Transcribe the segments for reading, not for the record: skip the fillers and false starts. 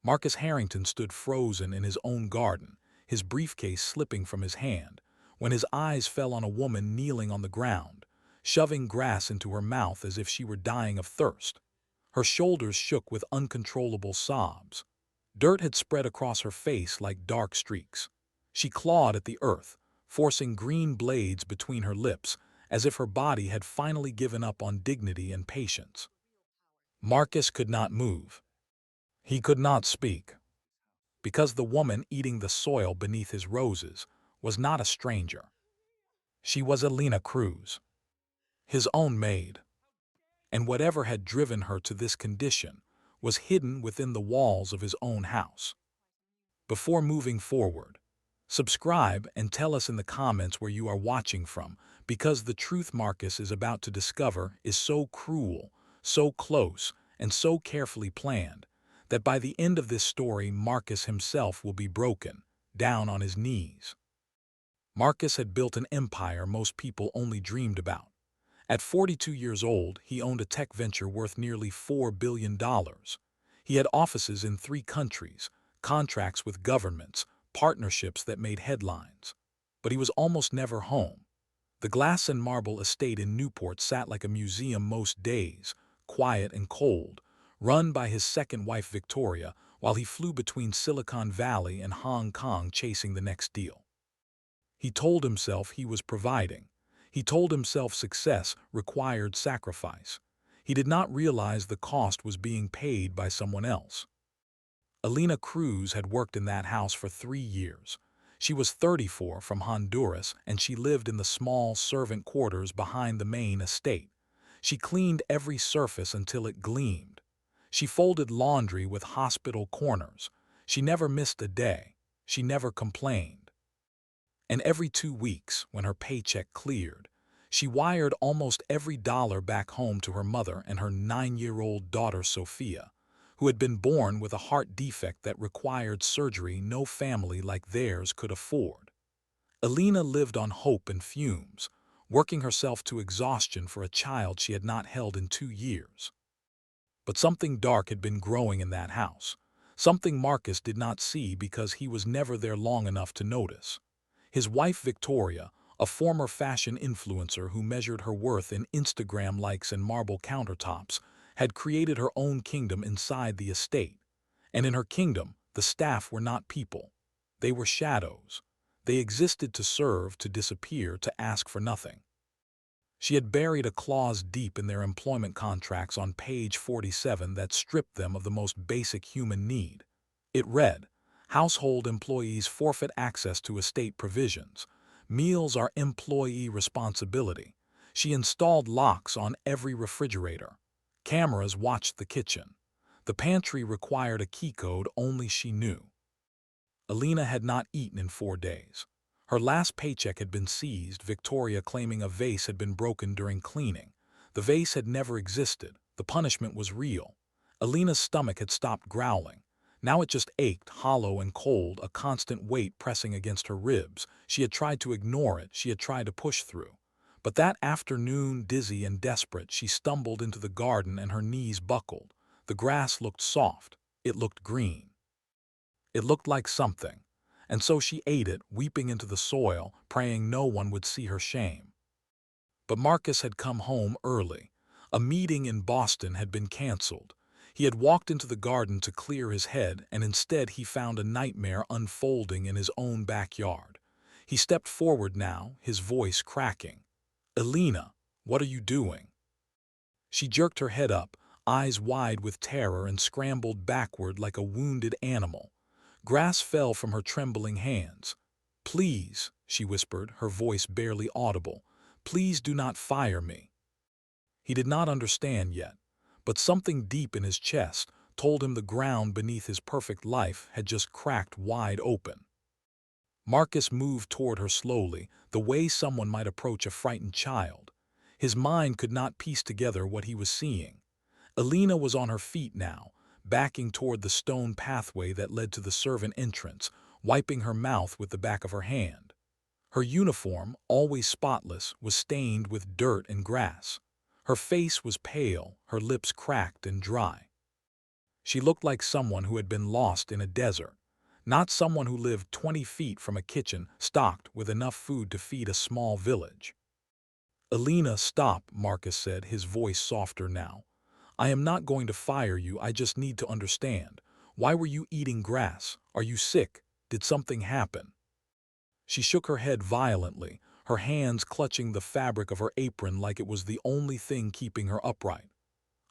Marcus Harrington stood frozen in his own garden, his briefcase slipping from his hand, when his eyes fell on a woman kneeling on the ground, shoving grass into her mouth as if she were dying of thirst. Her shoulders shook with uncontrollable sobs. Dirt had spread across her face like dark streaks. She clawed at the earth, forcing green blades between her lips, as if her body had finally given up on dignity and patience. Marcus could not move. He could not speak, because the woman eating the soil beneath his roses was not a stranger. She was Elena Cruz, his own maid, and whatever had driven her to this condition was hidden within the walls of his own house. Before moving forward, subscribe and tell us in the comments where you are watching from, because the truth Marcus is about to discover is so cruel, so close, and so carefully planned that by the end of this story Marcus himself will be broken, down on his knees. Marcus had built an empire most people only dreamed about. At 42 years old, he owned a tech venture worth nearly $4 billion. He had offices in 3 countries, contracts with governments, partnerships that made headlines. But he was almost never home. The glass and marble estate in Newport sat like a museum most days, quiet and cold, run by his second wife Victoria, while he flew between Silicon Valley and Hong Kong chasing the next deal. He told himself he was providing. He told himself success required sacrifice. He did not realize the cost was being paid by someone else. Elena Cruz had worked in that house for 3 years. She was 34, from Honduras, and she lived in the small servant quarters behind the main estate. She cleaned every surface until it gleamed. She folded laundry with hospital corners. She never missed a day. She never complained. And every 2 weeks, when her paycheck cleared, she wired almost every dollar back home to her mother and her 9-year-old daughter Sophia, who had been born with a heart defect that required surgery no family like theirs could afford. Elena lived on hope and fumes, working herself to exhaustion for a child she had not held in 2 years. But something dark had been growing in that house, something Marcus did not see because he was never there long enough to notice. His wife Victoria, a former fashion influencer who measured her worth in Instagram likes and marble countertops, had created her own kingdom inside the estate. And in her kingdom, the staff were not people. They were shadows. They existed to serve, to disappear, to ask for nothing. She had buried a clause deep in their employment contracts on page 47 that stripped them of the most basic human need. It read, "Household employees forfeit access to estate provisions. Meals are employee responsibility." She installed locks on every refrigerator. Cameras watched the kitchen. The pantry required a key code only she knew. Elena had not eaten in 4 days. Her last paycheck had been seized, Victoria claiming a vase had been broken during cleaning. The vase had never existed. The punishment was real. Elena's stomach had stopped growling. Now it just ached, hollow and cold, a constant weight pressing against her ribs. She had tried to ignore it. She had tried to push through. But that afternoon, dizzy and desperate, she stumbled into the garden and her knees buckled. The grass looked soft. It looked green. It looked like something. And so she ate it, weeping into the soil, praying no one would see her shame. But Marcus had come home early. A meeting in Boston had been canceled. He had walked into the garden to clear his head, and instead he found a nightmare unfolding in his own backyard. He stepped forward now, his voice cracking. "Elena, what are you doing?" She jerked her head up, eyes wide with terror, and scrambled backward like a wounded animal. Grass fell from her trembling hands. "Please," she whispered, her voice barely audible, "please do not fire me." He did not understand yet, but something deep in his chest told him the ground beneath his perfect life had just cracked wide open. Marcus moved toward her slowly, the way someone might approach a frightened child. His mind could not piece together what he was seeing. Elena was on her feet now, backing toward the stone pathway that led to the servant entrance, wiping her mouth with the back of her hand. Her uniform, always spotless, was stained with dirt and grass. Her face was pale, her lips cracked and dry. She looked like someone who had been lost in a desert, not someone who lived 20 feet from a kitchen stocked with enough food to feed a small village. "Alina, stop," Marcus said, his voice softer now. "I am not going to fire you, I just need to understand. Why were you eating grass? Are you sick? Did something happen?" She shook her head violently, her hands clutching the fabric of her apron like it was the only thing keeping her upright.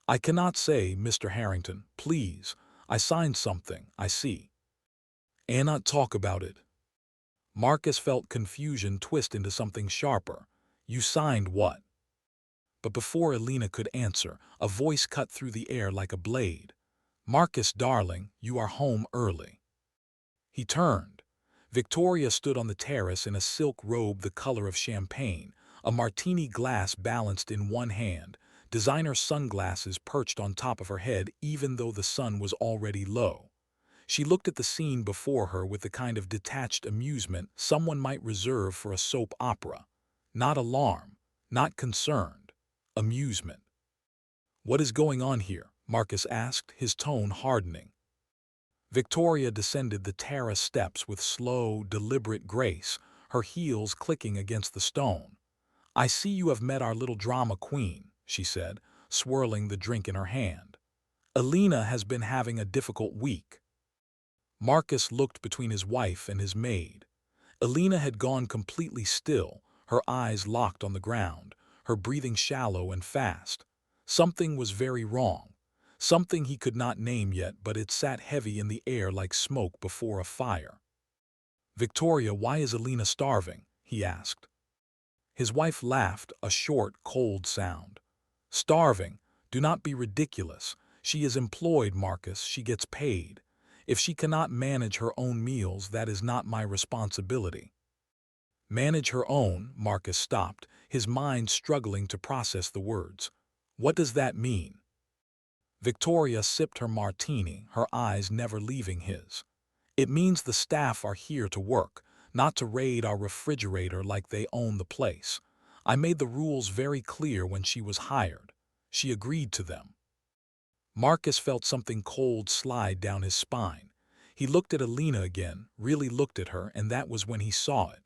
"I cannot say, Mr. Harrington, please. I signed something, I see. And not talk about it." Marcus felt confusion twist into something sharper. "You signed what?" But before Alina could answer, a voice cut through the air like a blade. "Marcus, darling, you are home early." He turned. Victoria stood on the terrace in a silk robe the color of champagne, a martini glass balanced in one hand, designer sunglasses perched on top of her head even though the sun was already low. She looked at the scene before her with the kind of detached amusement someone might reserve for a soap opera. Not alarm, not concerned, amusement. "What is going on here?" Marcus asked, his tone hardening. Victoria descended the terrace steps with slow, deliberate grace, her heels clicking against the stone. "I see you have met our little drama queen," she said, swirling the drink in her hand. "Alina has been having a difficult week." Marcus looked between his wife and his maid. Alina had gone completely still, her eyes locked on the ground, her breathing shallow and fast. Something was very wrong. Something he could not name yet, but it sat heavy in the air like smoke before a fire. "Victoria, why is Alina starving?" he asked. His wife laughed, a short, cold sound. "Starving? Do not be ridiculous. She is employed, Marcus. She gets paid. If she cannot manage her own meals, that is not my responsibility." "Manage her own?" Marcus stopped, his mind struggling to process the words. "What does that mean?" Victoria sipped her martini, her eyes never leaving his. "It means the staff are here to work, not to raid our refrigerator like they own the place. I made the rules very clear when she was hired. She agreed to them." Marcus felt something cold slide down his spine. He looked at Alina again, really looked at her, and that was when he saw it.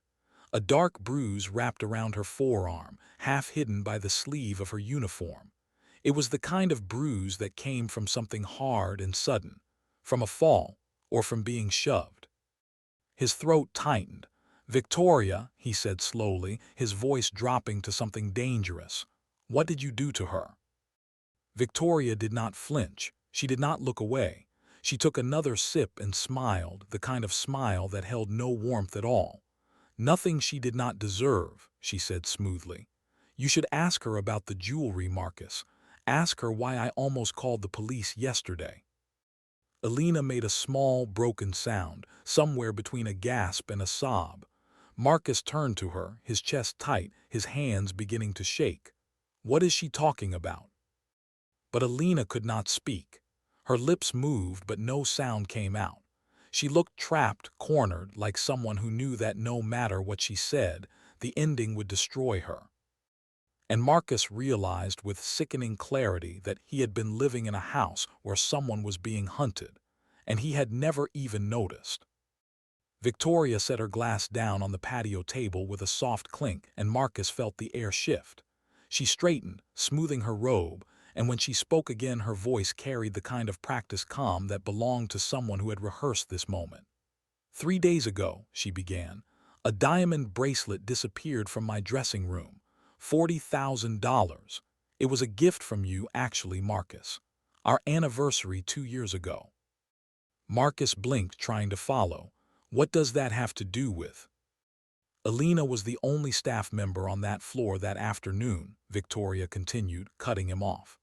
A dark bruise wrapped around her forearm, half hidden by the sleeve of her uniform. It was the kind of bruise that came from something hard and sudden, from a fall, or from being shoved. His throat tightened. "Victoria," he said slowly, his voice dropping to something dangerous. "What did you do to her?" Victoria did not flinch. She did not look away. She took another sip and smiled, the kind of smile that held no warmth at all. "Nothing she did not deserve," she said smoothly. "You should ask her about the jewelry, Marcus. Ask her why I almost called the police yesterday." Alina made a small, broken sound, somewhere between a gasp and a sob. Marcus turned to her, his chest tight, his hands beginning to shake. "What is she talking about?" But Alina could not speak. Her lips moved, but no sound came out. She looked trapped, cornered, like someone who knew that no matter what she said, the ending would destroy her. And Marcus realized with sickening clarity that he had been living in a house where someone was being hunted, and he had never even noticed. Victoria set her glass down on the patio table with a soft clink, and Marcus felt the air shift. She straightened, smoothing her robe, and when she spoke again her voice carried the kind of practiced calm that belonged to someone who had rehearsed this moment. "3 days ago," she began, "a diamond bracelet disappeared from my dressing room. $40,000. It was a gift from you, actually, Marcus. Our anniversary 2 years ago." Marcus blinked, trying to follow. "What does that have to do with—" "Alina was the only staff member on that floor that afternoon," Victoria continued, cutting him off.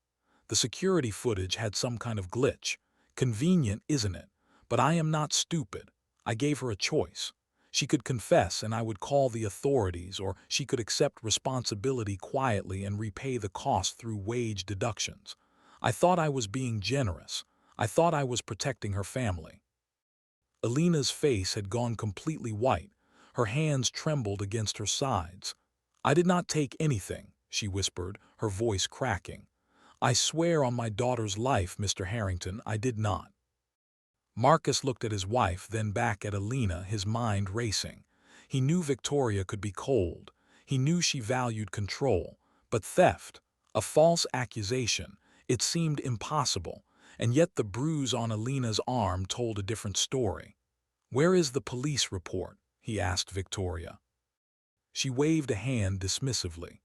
"The security footage had some kind of glitch. Convenient, isn't it? But I am not stupid. I gave her a choice. She could confess and I would call the authorities, or she could accept responsibility quietly and repay the cost through wage deductions. I thought I was being generous. I thought I was protecting her family." Alina's face had gone completely white. Her hands trembled against her sides. "I did not take anything," she whispered, her voice cracking. I swear on my daughter's life, Mr. Harrington, I did not. Marcus looked at his wife, then back at Alina, his mind racing. He knew Victoria could be cold. He knew she valued control. But theft, a false accusation, it seemed impossible, and yet the bruise on Alina's arm told a different story. "Where is the police report?" he asked Victoria. She waved a hand dismissively.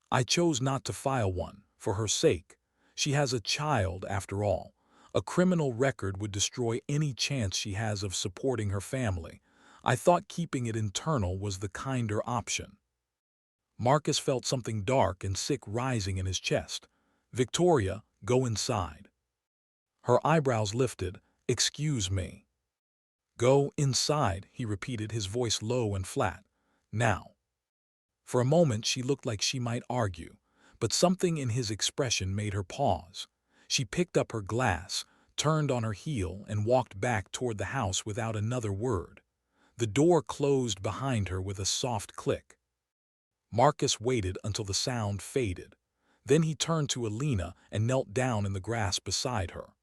"I chose not to file one, for her sake. She has a child, after all. A criminal record would destroy any chance she has of supporting her family. I thought keeping it internal was the kinder option." Marcus felt something dark and sick rising in his chest. "Victoria, go inside." Her eyebrows lifted. "Excuse me." "Go inside," he repeated, his voice low and flat. "Now." For a moment she looked like she might argue, but something in his expression made her pause. She picked up her glass, turned on her heel, and walked back toward the house without another word. The door closed behind her with a soft click. Marcus waited until the sound faded. Then he turned to Alina and knelt down in the grass beside her,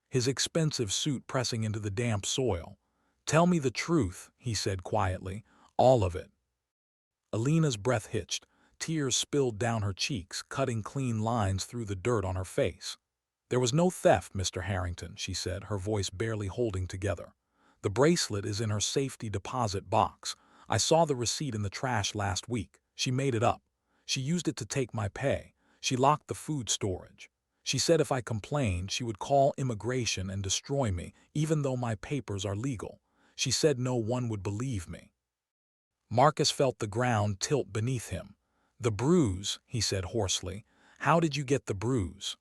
his expensive suit pressing into the damp soil. "Tell me the truth," he said quietly. "All of it." Alina's breath hitched. Tears spilled down her cheeks, cutting clean lines through the dirt on her face. "There was no theft, Mr. Harrington," she said, her voice barely holding together. "The bracelet is in her safety deposit box. I saw the receipt in the trash last week. She made it up. She used it to take my pay. She locked the food storage. She said if I complained, she would call immigration and destroy me, even though my papers are legal. She said no one would believe me." Marcus felt the ground tilt beneath him. "The bruise," he said hoarsely. "How did you get the bruise?"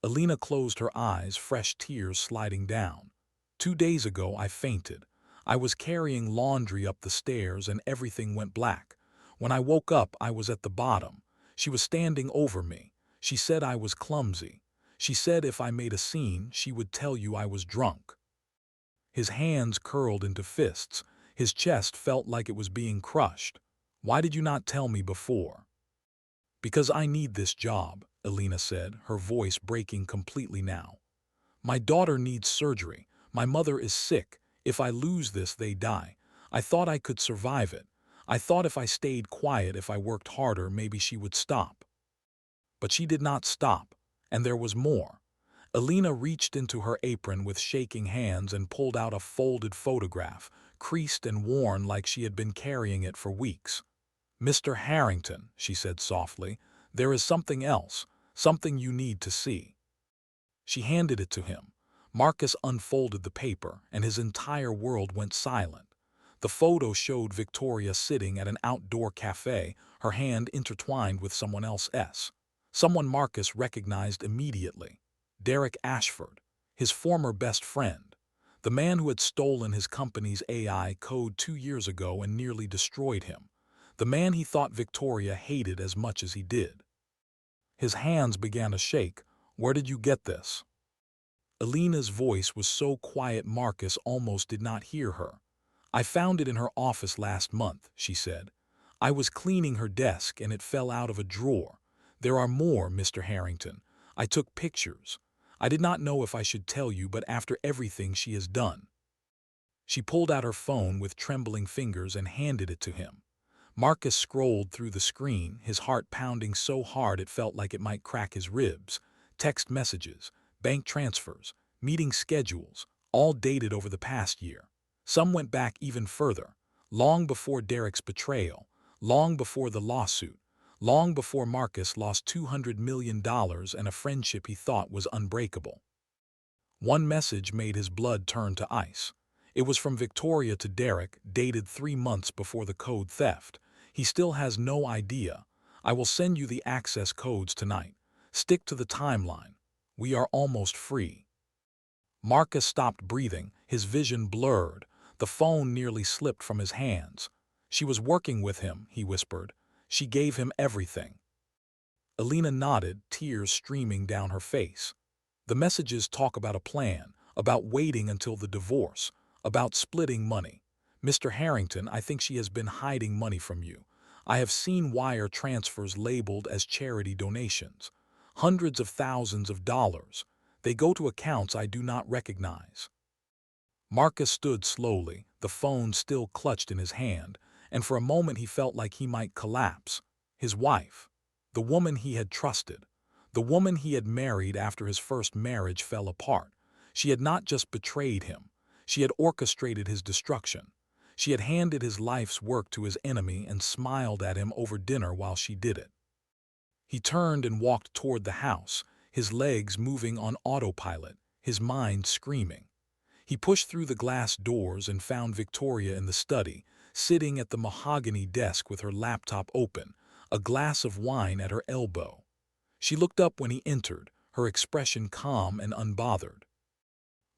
Alina closed her eyes, fresh tears sliding down. "2 days ago I fainted. I was carrying laundry up the stairs and everything went black. When I woke up, I was at the bottom. She was standing over me. She said I was clumsy. She said if I made a scene, she would tell you I was drunk." His hands curled into fists. His chest felt like it was being crushed. "Why did you not tell me before?" "Because I need this job," Alina said, her voice breaking completely now. "My daughter needs surgery. My mother is sick. If I lose this, they die. I thought I could survive it. I thought if I stayed quiet, if I worked harder, maybe she would stop." But she did not stop, and there was more. Alina reached into her apron with shaking hands and pulled out a folded photograph, creased and worn like she had been carrying it for weeks. "Mr. Harrington," she said softly, "there is something else, something you need to see." She handed it to him. Marcus unfolded the paper, and his entire world went silent. The photo showed Victoria sitting at an outdoor cafe, her hand intertwined with someone else's. Someone Marcus recognized immediately. Derek Ashford, his former best friend. The man who had stolen his company's AI code 2 years ago and nearly destroyed him. The man he thought Victoria hated as much as he did. His hands began to shake. "Where did you get this?" Alina's voice was so quiet Marcus almost did not hear her. "I found it in her office last month," she said. "I was cleaning her desk and it fell out of a drawer. There are more, Mr. Harrington. I took pictures. I did not know if I should tell you, but after everything she has done." She pulled out her phone with trembling fingers and handed it to him. Marcus scrolled through the screen, his heart pounding so hard it felt like it might crack his ribs. Text messages, bank transfers, meeting schedules, all dated over the past year. Some went back even further, long before Derek's betrayal, long before the lawsuit, long before Marcus lost $200 million and a friendship he thought was unbreakable. One message made his blood turn to ice. It was from Victoria to Derek, dated 3 months before the code theft. "He still has no idea. I will send you the access codes tonight. Stick to the timeline. We are almost free." Marcus stopped breathing, his vision blurred. The phone nearly slipped from his hands. "She was working with him," he whispered. "She gave him everything." Alina nodded, tears streaming down her face. "The messages talk about a plan, about waiting until the divorce, about splitting money. Mr. Harrington, I think she has been hiding money from you. I have seen wire transfers labeled as charity donations. Hundreds of thousands of dollars. They go to accounts I do not recognize. Marcus stood slowly, the phone still clutched in his hand, and for a moment he felt like he might collapse. His wife, the woman he had trusted, the woman he had married after his first marriage fell apart. She had not just betrayed him, she had orchestrated his destruction. She had handed his life's work to his enemy and smiled at him over dinner while she did it. He turned and walked toward the house, his legs moving on autopilot, his mind screaming. He pushed through the glass doors and found Victoria in the study, sitting at the mahogany desk with her laptop open, a glass of wine at her elbow. She looked up when he entered, her expression calm and unbothered.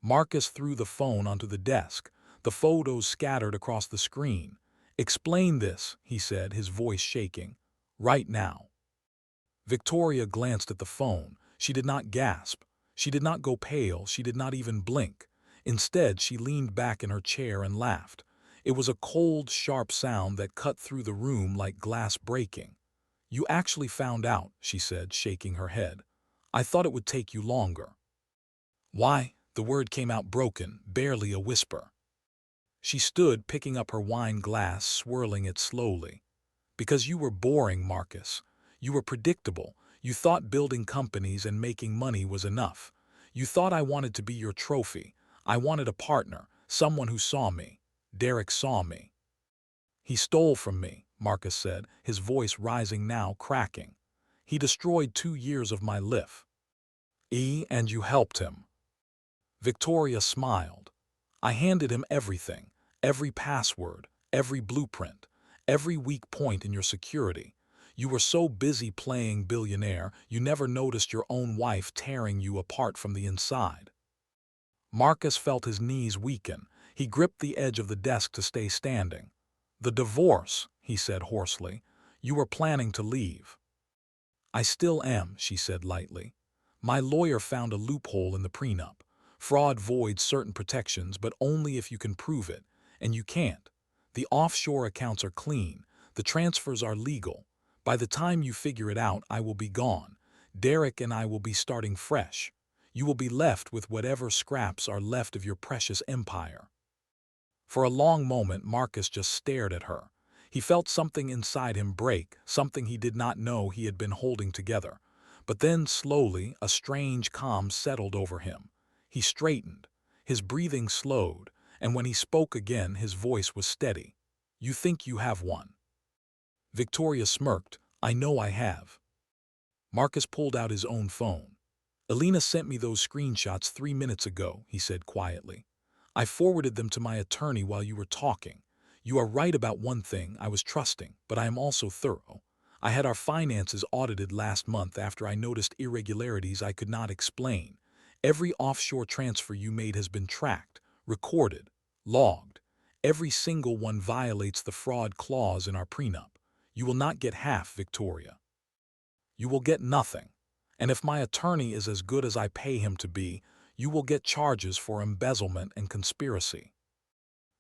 Marcus threw the phone onto the desk, the photos scattered across the screen. "Explain this," he said, his voice shaking. "Right now." Victoria glanced at the phone. She did not gasp. She did not go pale. She did not even blink. Instead, she leaned back in her chair and laughed. It was a cold, sharp sound that cut through the room like glass breaking. "You actually found out," she said, shaking her head. "I thought it would take you longer." "Why?" The word came out broken, barely a whisper. She stood, picking up her wine glass, swirling it slowly. "Because you were boring, Marcus. You were predictable. You thought building companies and making money was enough. You thought I wanted to be your trophy. I wanted a partner, someone who saw me. Derek saw me." "He stole from me," Marcus said, his voice rising now, cracking. "He destroyed 2 years of my life." And you helped him." Victoria smiled. "I handed him everything, every password, every blueprint, every weak point in your security. You were so busy playing billionaire, you never noticed your own wife tearing you apart from the inside." Marcus felt his knees weaken. He gripped the edge of the desk to stay standing. "The divorce," he said hoarsely. "You were planning to leave." "I still am," she said lightly. "My lawyer found a loophole in the prenup. Fraud voids certain protections, but only if you can prove it, and you can't. The offshore accounts are clean. The transfers are legal. By the time you figure it out, I will be gone. Derek and I will be starting fresh. You will be left with whatever scraps are left of your precious empire." For a long moment, Marcus just stared at her. He felt something inside him break, something he did not know he had been holding together. But then, slowly, a strange calm settled over him. He straightened. His breathing slowed, and when he spoke again, his voice was steady. "You think you have won." Victoria smirked. "I know I have." Marcus pulled out his own phone. "Elena sent me those screenshots 3 minutes ago," he said quietly. "I forwarded them to my attorney while you were talking. You are right about one thing, I was trusting, but I am also thorough. I had our finances audited last month after I noticed irregularities I could not explain. Every offshore transfer you made has been tracked, recorded, logged. Every single one violates the fraud clause in our prenup. You will not get half, Victoria. You will get nothing. And if my attorney is as good as I pay him to be, you will get charges for embezzlement and conspiracy."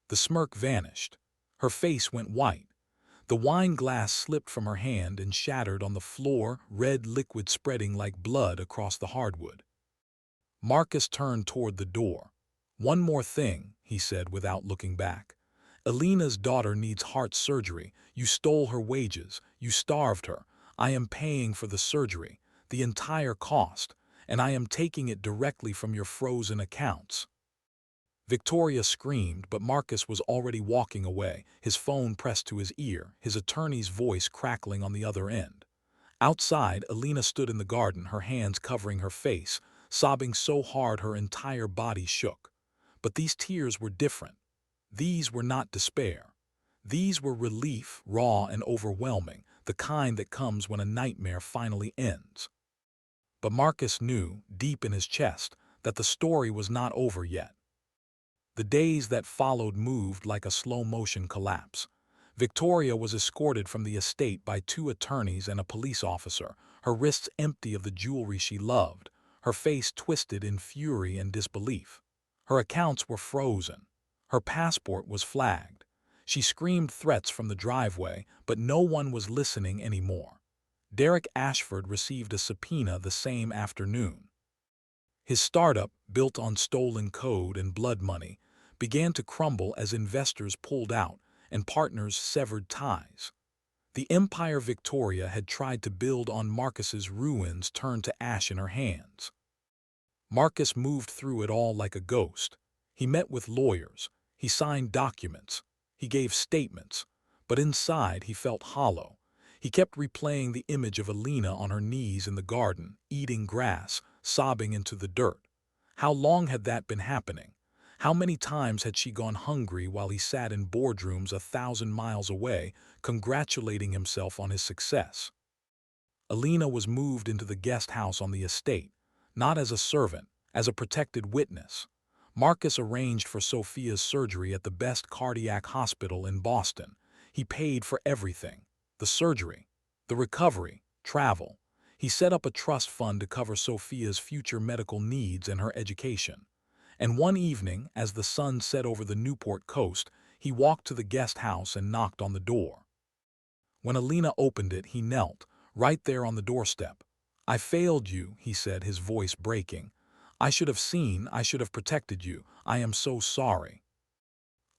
The smirk vanished. Her face went white. The wine glass slipped from her hand and shattered on the floor, red liquid spreading like blood across the hardwood. Marcus turned toward the door. "One more thing," he said without looking back. "Elena's daughter needs heart surgery. You stole her wages. You starved her. I am paying for the surgery, the entire cost, and I am taking it directly from your frozen accounts." Victoria screamed, but Marcus was already walking away, his phone pressed to his ear, his attorney's voice crackling on the other end. Outside, Elena stood in the garden, her hands covering her face, sobbing so hard her entire body shook. But these tears were different. These were not despair. These were relief, raw and overwhelming, the kind that comes when a nightmare finally ends. But Marcus knew, deep in his chest, that the story was not over yet. The days that followed moved like a slow-motion collapse. Victoria was escorted from the estate by 2 attorneys and a police officer, her wrists empty of the jewelry she loved, her face twisted in fury and disbelief. Her accounts were frozen. Her passport was flagged. She screamed threats from the driveway, but no one was listening anymore. Derek Ashford received a subpoena the same afternoon. His startup, built on stolen code and blood money, began to crumble as investors pulled out and partners severed ties. The empire Victoria had tried to build on Marcus's ruins turned to ash in her hands. Marcus moved through it all like a ghost. He met with lawyers, he signed documents, he gave statements, but inside he felt hollow. He kept replaying the image of Alina on her knees in the garden, eating grass, sobbing into the dirt. How long had that been happening? How many times had she gone hungry while he sat in boardrooms 1,000 miles away, congratulating himself on his success? Alina was moved into the guest house on the estate, not as a servant, as a protected witness. Marcus arranged for Sophia's surgery at the best cardiac hospital in Boston. He paid for everything: the surgery, the recovery, travel. He set up a trust fund to cover Sophia's future medical needs and her education. And one evening, as the sun set over the Newport coast, he walked to the guest house and knocked on the door. When Alina opened it, he knelt, right there on the doorstep. "I failed you," he said, his voice breaking. "I should have seen, I should have protected you. I am so sorry."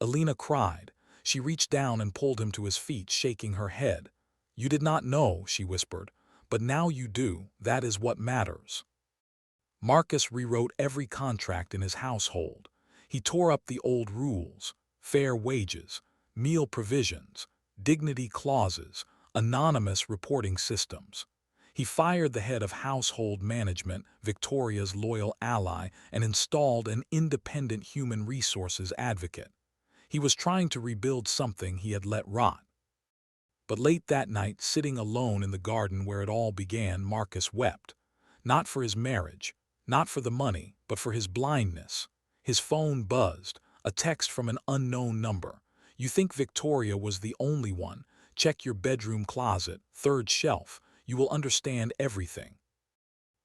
Alina cried. She reached down and pulled him to his feet, shaking her head. "You did not know," she whispered, "but now you do. That is what matters." Marcus rewrote every contract in his household. He tore up the old rules: fair wages, meal provisions, dignity clauses, anonymous reporting systems. He fired the head of household management, Victoria's loyal ally, and installed an independent human resources advocate. He was trying to rebuild something he had let rot. But late that night, sitting alone in the garden where it all began, Marcus wept. Not for his marriage, not for the money, but for his blindness. His phone buzzed, a text from an unknown number. "You think Victoria was the only one? Check your bedroom closet, third shelf. You will understand everything."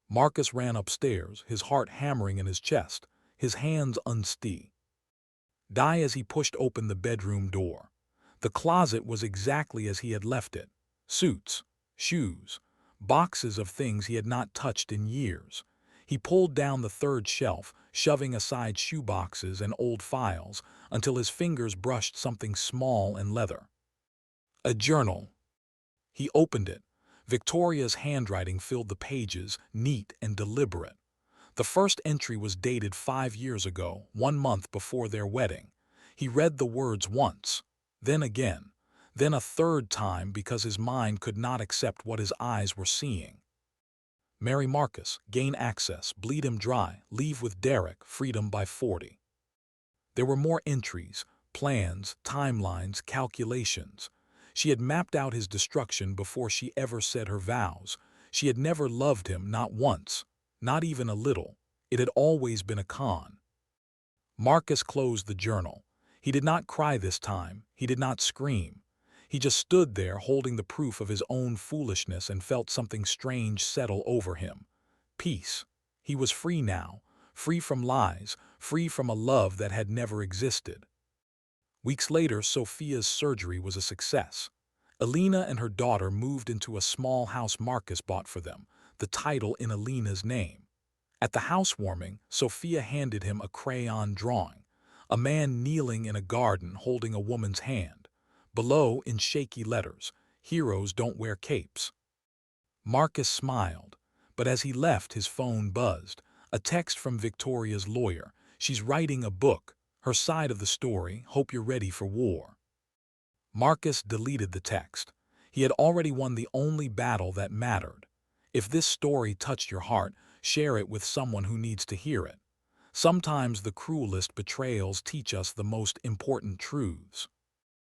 Marcus ran upstairs, his heart hammering in his chest, his hands unsteady. Die as he pushed open the bedroom door. The closet was exactly as he had left it: suits, shoes, boxes of things he had not touched in years. He pulled down the third shelf, shoving aside shoeboxes and old files, until his fingers brushed something small and leather. A journal. He opened it. Victoria's handwriting filled the pages, neat and deliberate. The first entry was dated 5 years ago, 1 month before their wedding. He read the words once, then again, then a third time because his mind could not accept what his eyes were seeing. Marry Marcus, gain access, bleed him dry, leave with Derek, freedom by 40. There were more entries, plans, timelines, calculations. She had mapped out his destruction before she ever said her vows. She had never loved him, not once, not even a little. It had always been a con. Marcus closed the journal. He did not cry this time. He did not scream. He just stood there holding the proof of his own foolishness and felt something strange settle over him. Peace. He was free now, free from lies, free from a love that had never existed. Weeks later, Sophia's surgery was a success. Alina and her daughter moved into a small house Marcus bought for them, the title in Alina's name. At the housewarming, Sophia handed him a crayon drawing: a man kneeling in a garden holding a woman's hand. Below, in shaky letters, "Heroes don't wear capes." Marcus smiled, but as he left, his phone buzzed. A text from Victoria's lawyer. "She's writing a book. Her side of the story. Hope you're ready for war." Marcus deleted the text. He had already won the only battle that mattered. If this story touched your heart, share it with someone who needs to hear it. Sometimes the cruelest betrayals teach us the most important truths.